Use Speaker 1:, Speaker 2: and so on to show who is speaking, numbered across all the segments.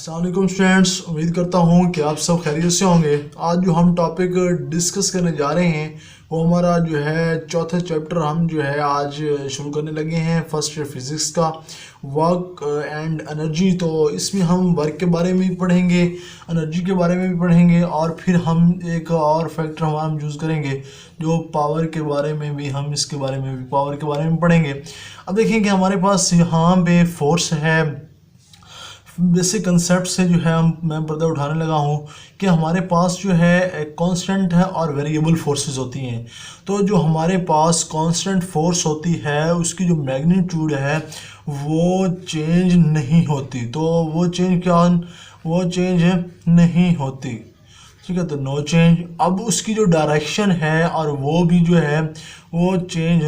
Speaker 1: अस्सलाम वालेकुम स्टूडेंट्स, उम्मीद करता हूँ कि आप सब खैरियत से होंगे। आज जो हम टॉपिक डिस्कस करने जा रहे हैं वो हमारा जो है चौथा चैप्टर हम जो है आज शुरू करने लगे हैं फर्स्ट ईयर फिज़िक्स का, वर्क एंड एनर्जी। तो इसमें हम वर्क के बारे में भी पढ़ेंगे, एनर्जी के बारे में भी पढ़ेंगे और फिर हम एक और फैक्टर हम यूज़ करेंगे जो पावर के बारे में भी, हम इसके बारे में भी पावर के बारे में पढ़ेंगे। अब देखें कि हमारे पास यहाँ पे फोर्स है। बेसिक कंसेप्ट से जो है मैं पर्दा उठाने लगा हूँ कि हमारे पास जो है एक कांस्टेंट है और वेरिएबल फोर्सेस होती हैं। तो जो हमारे पास कांस्टेंट फोर्स होती है उसकी जो मैग्नीट्यूड है वो चेंज नहीं होती। तो वो चेंज नहीं होती, ठीक है, तो नो चेंज। अब उसकी जो डायरेक्शन है और वो भी जो है वो चेंज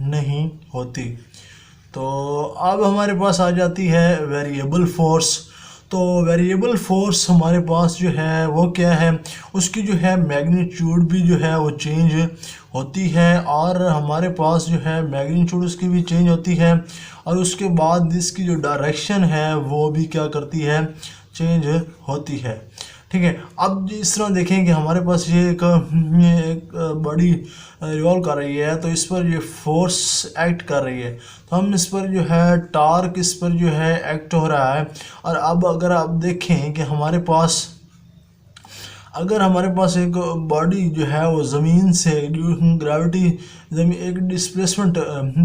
Speaker 1: नहीं होती। तो अब हमारे पास आ जाती है वेरिएबल फोर्स। तो वेरिएबल फोर्स हमारे पास जो है वो क्या है, उसकी जो है मैग्नीट्यूड भी जो है वो चेंज होती है और हमारे पास जो है मैग्नीट्यूड उसकी भी चेंज होती है और उसके बाद इसकी जो डायरेक्शन है वो भी क्या करती है, चेंज होती है, ठीक है। अब इस तरह देखें कि हमारे पास ये एक बॉडी रिवॉल्व कर रही है तो इस पर ये फोर्स एक्ट कर रही है, तो हम इस पर जो है टार्क इस पर जो है एक्ट हो रहा है। और अब अगर आप देखें कि हमारे पास एक बॉडी जो है वो ज़मीन से ग्रेविटी एक डिस्प्लेसमेंट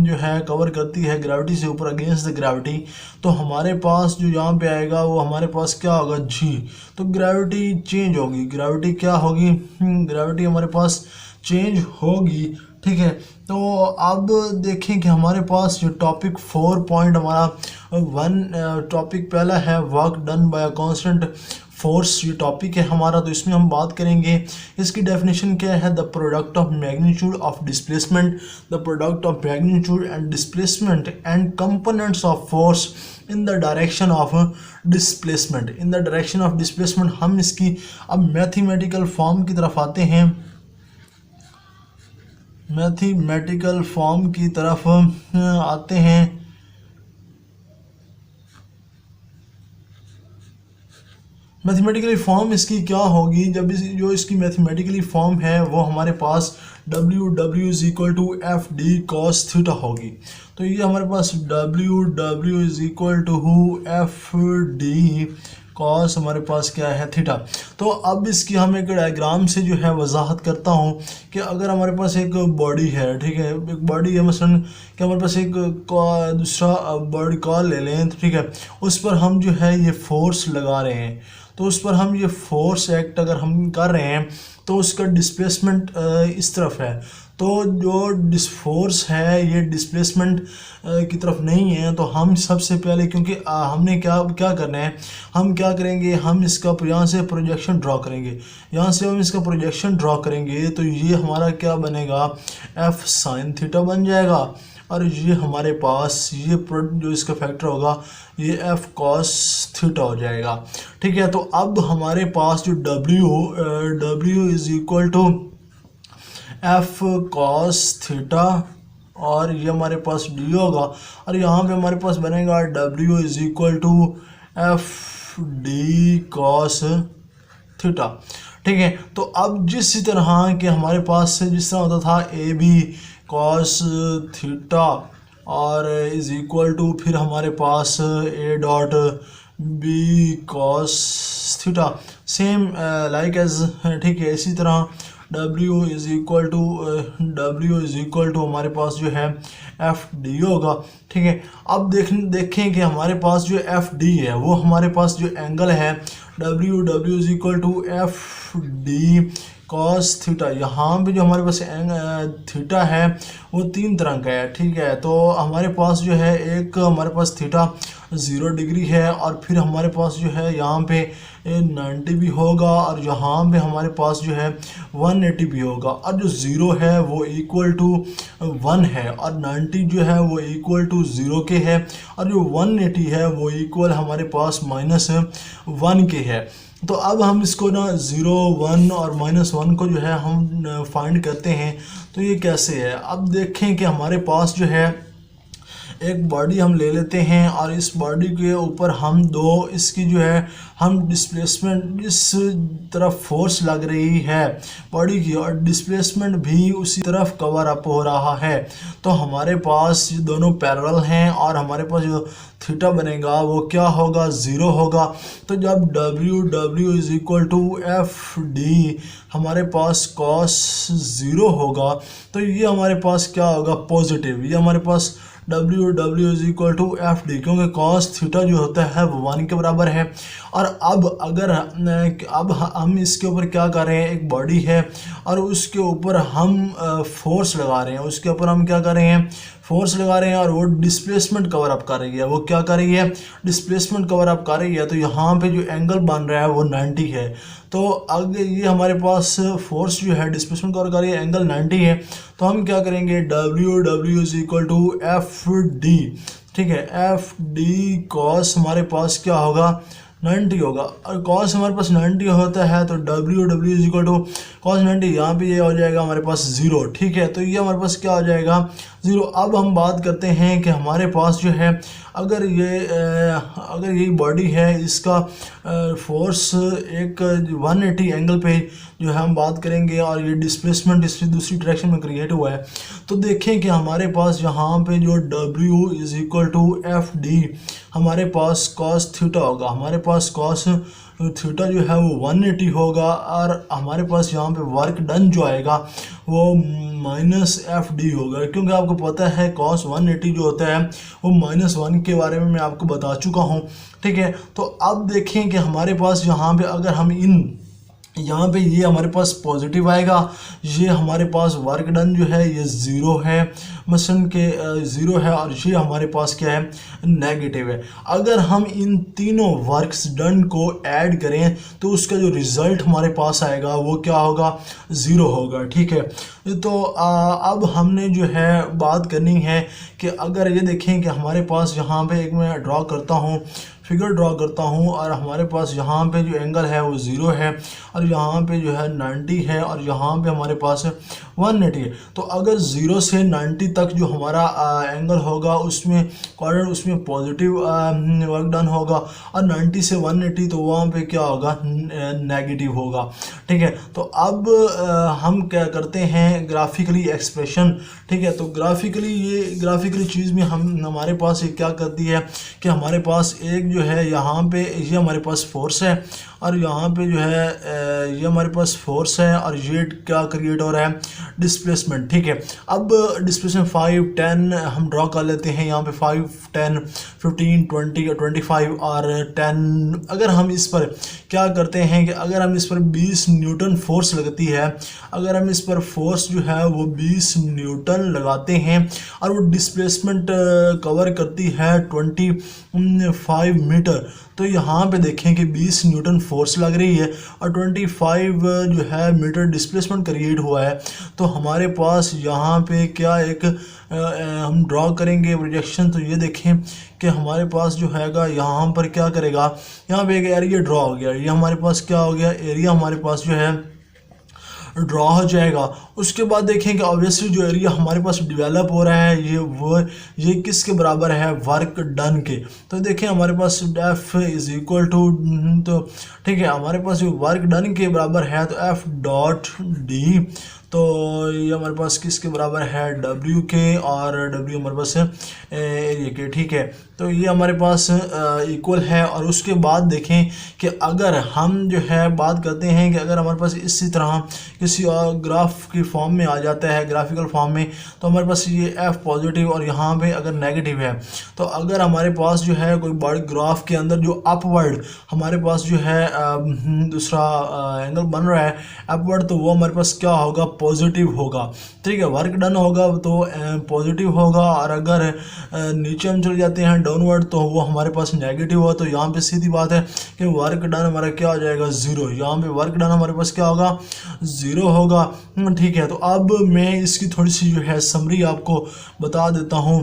Speaker 1: जो है कवर करती है ग्रेविटी से ऊपर अगेंस्ट द ग्रेविटी, तो हमारे पास जो यहाँ पे आएगा वो हमारे पास क्या होगा, जी। तो ग्रेविटी चेंज होगी, ग्रेविटी क्या होगी, ग्रेविटी हमारे पास चेंज होगी, ठीक है। तो अब देखें कि हमारे पास जो टॉपिक 4 पॉइंट हमारा टॉपिक पहला है work done by a constant force, ये टॉपिक है हमारा। तो इसमें हम बात करेंगे, इसकी डेफिनेशन क्या है, the product of magnitude of displacement, the product of magnitude and displacement and components of force in the direction of displacement. In the direction of displacement हम इसकी अब मैथमेटिकल फॉर्म की तरफ आते हैं, मैथमेटिकल फॉर्म की तरफ आते हैं। मैथमेटिकली फॉर्म इसकी क्या होगी, जब जो इसकी मैथमेटिकली फॉर्म है वो हमारे पास W is equal to F D cos theta होगी। तो ये हमारे पास W is equal to F D cos हमारे पास क्या है, थीटा। तो अब इसकी हम एक डायग्राम से जो है वजाहत करता हूँ कि अगर हमारे पास एक बॉडी है, ठीक है, एक बॉडी है, मसलन कि हमारे पास एक दूसरा बॉडी कॉल ले लें, ठीक है, उस पर हम जो है ये फोर्स लगा रहे हैं, तो उस पर हम ये फोर्स एक्ट अगर हम कर रहे हैं तो उसका डिस्प्लेसमेंट इस तरफ है, तो जो फोर्स है ये डिस्प्लेसमेंट की तरफ नहीं है। तो हम सबसे पहले, क्योंकि हमने क्या करना है, हम क्या करेंगे, हम इसका यहाँ से प्रोजेक्शन ड्रॉ करेंगे, यहाँ से हम इसका प्रोजेक्शन ड्रॉ करेंगे तो ये हमारा क्या बनेगा, एफ साइन थीटा बन जाएगा और ये हमारे पास ये जो इसका फैक्टर होगा ये एफ कॉस थीटा हो जाएगा, ठीक है। तो अब हमारे पास जो W is equal to F cos theta और ये हमारे पास D होगा और यहाँ पे हमारे पास बनेगा W is equal to F D cos theta, ठीक है। तो अब जिस तरह के हमारे पास जिस तरह होता था ए बी कॉस थीटा और इज़ इक्वल टू फिर हमारे पास A dot B cos theta, same like as, ठीक है। इसी तरह W इज़ इक्वल टू हमारे पास जो है एफ डी होगा, ठीक है। अब देखें कि हमारे पास जो एफ डी है वो हमारे पास जो एंगल है W is equal to F D cos theta, यहाँ पे जो हमारे पास थीटा है वो 3 तरह का है, ठीक है। तो हमारे पास जो है एक हमारे पास थीटा 0 डिग्री है और फिर हमारे पास जो है यहाँ पे 90 भी होगा और यहाँ पे हमारे पास जो है 180 भी होगा और जो 0 है वो इक्वल टू 1 है और 90 जो है वो इक्वल टू 0 के है और जो 180 है वो इक्वल हमारे पास -1 के है। तो अब हम इसको ना 0, 1 और -1 को जो है हम फाइंड करते हैं। तो ये कैसे है, अब देखें कि हमारे पास जो है एक बॉडी हम ले लेते हैं और इस बॉडी के ऊपर हम दो इसकी जो है हम डिस्प्लेसमेंट इस तरफ फोर्स लग रही है बॉडी की और डिस्प्लेसमेंट भी उसी तरफ कवर अप हो रहा है। तो हमारे पास ये दोनों पैरेलल हैं और हमारे पास जो थीटा बनेगा वो क्या होगा, ज़ीरो होगा। तो जब W is equal to F D हमारे पास कॉस ज़ीरो होगा तो ये हमारे पास क्या होगा, पॉजिटिव। ये हमारे पास W is equal to F D, क्योंकि कॉस थीटा जो होता है वो 1 के बराबर है। और अब हम इसके ऊपर क्या कर रहे हैं, एक बॉडी है और उसके ऊपर हम फोर्स लगा रहे हैं, उसके ऊपर हम क्या कर रहे हैं, फोर्स लगा रहे हैं और वो डिस्प्लेसमेंट कवर अप कर रही है। वो क्या कर रही है, डिस्प्लेसमेंट कवर अप कर रही है। तो यहाँ पे जो एंगल बन रहा है वो 90 है। तो अगर ये हमारे पास फोर्स जो है डिस्प्लेसमेंट कवर कर रही है, एंगल 90 है। तो हम क्या करेंगे, W is equal to F D, ठीक है, एफ डी कॉस हमारे पास क्या होगा, 90 होगा। और कॉस हमारे पास 90 होता है तो W is equal to cos 90, यहाँ पे ये हो जाएगा हमारे पास 0, ठीक है। तो ये हमारे पास क्या हो जाएगा, 0। अब हम बात करते हैं कि हमारे पास जो है अगर ये बॉडी है इसका फोर्स एक 180 एंगल पे जो है हम बात करेंगे और ये डिस्प्लेसमेंट इसकी दूसरी डायरेक्शन में क्रिएट हुआ है। तो देखें कि हमारे पास यहाँ पे जो W is equal to F D हमारे पास कॉस थीटा होगा, हमारे पास कॉस थीटा जो है वो 180 होगा और हमारे पास यहाँ पे वर्क डन जो आएगा वो माइनस एफ डी होगा, क्योंकि आपको पता है कॉस 180 जो होता है वो -1 के बारे में मैं आपको बता चुका हूँ, ठीक है। तो अब देखें कि हमारे पास यहाँ पे अगर हम यहाँ पे ये हमारे पास पॉजिटिव आएगा, ये हमारे पास वर्क डन जो है ये 0 है, मसलन के 0 है, और ये हमारे पास क्या है, नेगेटिव है। अगर हम इन तीनों वर्क्स डन को ऐड करें तो उसका जो रिज़ल्ट हमारे पास आएगा वो क्या होगा, 0 होगा, ठीक है। तो अब हमने जो है बात करनी है कि अगर ये देखें कि हमारे पास यहाँ पे एक मैं ड्रॉ करता हूँ, फिगर ड्रॉ करता हूँ और हमारे पास यहाँ पे जो एंगल है वो 0 है और यहाँ पे जो है 90 है और यहाँ पे हमारे पास 180 है। तो अगर 0 से 90 तक जो हमारा एंगल होगा उसमें क्वाड्रेंट उसमें पॉजिटिव वर्क डन होगा और 90 से 180 तो वहाँ पे क्या होगा, नेगेटिव होगा, ठीक है। तो अब हम क्या करते हैं, ग्राफिकली एक्सप्रेशन, ठीक है। तो ग्राफिकली चीज़ में हमारे पास ये क्या करती है कि हमारे पास एक जो है यहाँ पे ये हमारे पास फोर्स है और यहाँ पे जो है ये हमारे पास फोर्स है और ये क्या क्रिएट हो रहा है, डिस्प्लेसमेंट, ठीक है। अब डिस्प्लेसमेंट 5, 10 हम ड्रॉ कर लेते हैं, यहाँ पे 5, 10, 15, 20 और 25 और 10। अगर हम इस पर क्या करते हैं कि अगर हम इस पर 20 न्यूटन फोर्स लगती है, अगर हम इस पर फोर्स जो है वो 20 न्यूटन लगाते हैं और वो डिस्प्लेसमेंट कवर करती है 25 मीटर, तो यहाँ पे देखें कि 20 न्यूटन फोर्स लग रही है और 25 जो है मीटर डिस्प्लेसमेंट क्रिएट हुआ है। तो हमारे पास यहाँ पे क्या एक हम ड्रॉ करेंगे प्रोजेक्शन, तो ये देखें कि हमारे पास जो हैगा यहाँ पर क्या करेगा, यहाँ पे एक एरिया ड्रॉ हो गया, ये हमारे पास क्या हो गया, एरिया हमारे पास जो है ड्रॉ हो जाएगा। उसके बाद देखें कि ऑब्वियसली जो एरिया हमारे पास डेवलप हो रहा है ये किसके बराबर है, वर्क डन के। तो देखें हमारे पास एफ इज इक्वल टू, तो ठीक है, हमारे पास जो वर्क डन के बराबर है तो एफ डॉट डी, तो ये हमारे पास किसके बराबर है, W के, और W हमारे पास एरिया के, ठीक है। तो ये हमारे पास इक्वल है। और उसके बाद देखें कि अगर हम जो है बात करते हैं कि अगर हमारे पास इसी तरह किसी और ग्राफ की फॉर्म में आ जाता है, ग्राफिकल फॉर्म में, तो हमारे पास ये F पॉजिटिव और यहाँ पे अगर नेगेटिव है, तो अगर हमारे पास जो है कोई बड़े ग्राफ के अंदर जो अपवर्ड हमारे पास जो है दूसरा एंगल बन रहा है अपवर्ड, तो वो हमारे पास क्या होगा, पॉजिटिव होगा, ठीक है। वर्क डन होगा तो पॉजिटिव होगा, और अगर नीचे हम चले जाते हैं डाउनवर्ड तो वो हमारे पास नेगेटिव हो। तो यहाँ पे सीधी बात है कि वर्क डन हमारा क्या हो जाएगा, 0। यहाँ पे वर्क डन हमारे पास क्या होगा, 0 होगा, ठीक है। तो अब मैं इसकी थोड़ी सी जो है समरी आपको बता देता हूँ।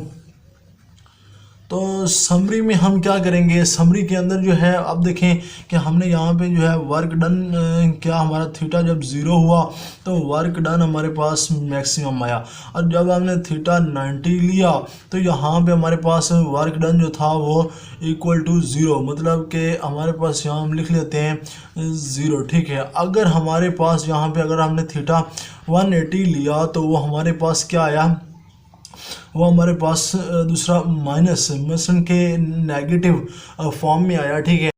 Speaker 1: तो समरी में हम क्या करेंगे, समरी के अंदर जो है अब देखें कि हमने यहाँ पे जो है वर्क डन क्या हमारा थीटा जब 0 हुआ तो वर्क डन हमारे पास मैक्सिमम आया, और जब हमने थीटा 90 लिया तो यहाँ पे हमारे पास वर्क डन जो था वो इक्वल टू 0, मतलब कि हमारे पास यहाँ हम लिख लेते हैं 0, ठीक है। अगर हमारे पास यहाँ पे अगर हमने थीटा 180 लिया तो वो हमारे पास क्या आया, वो हमारे पास दूसरा माइनस के नेगेटिव फॉर्म में आया, ठीक है।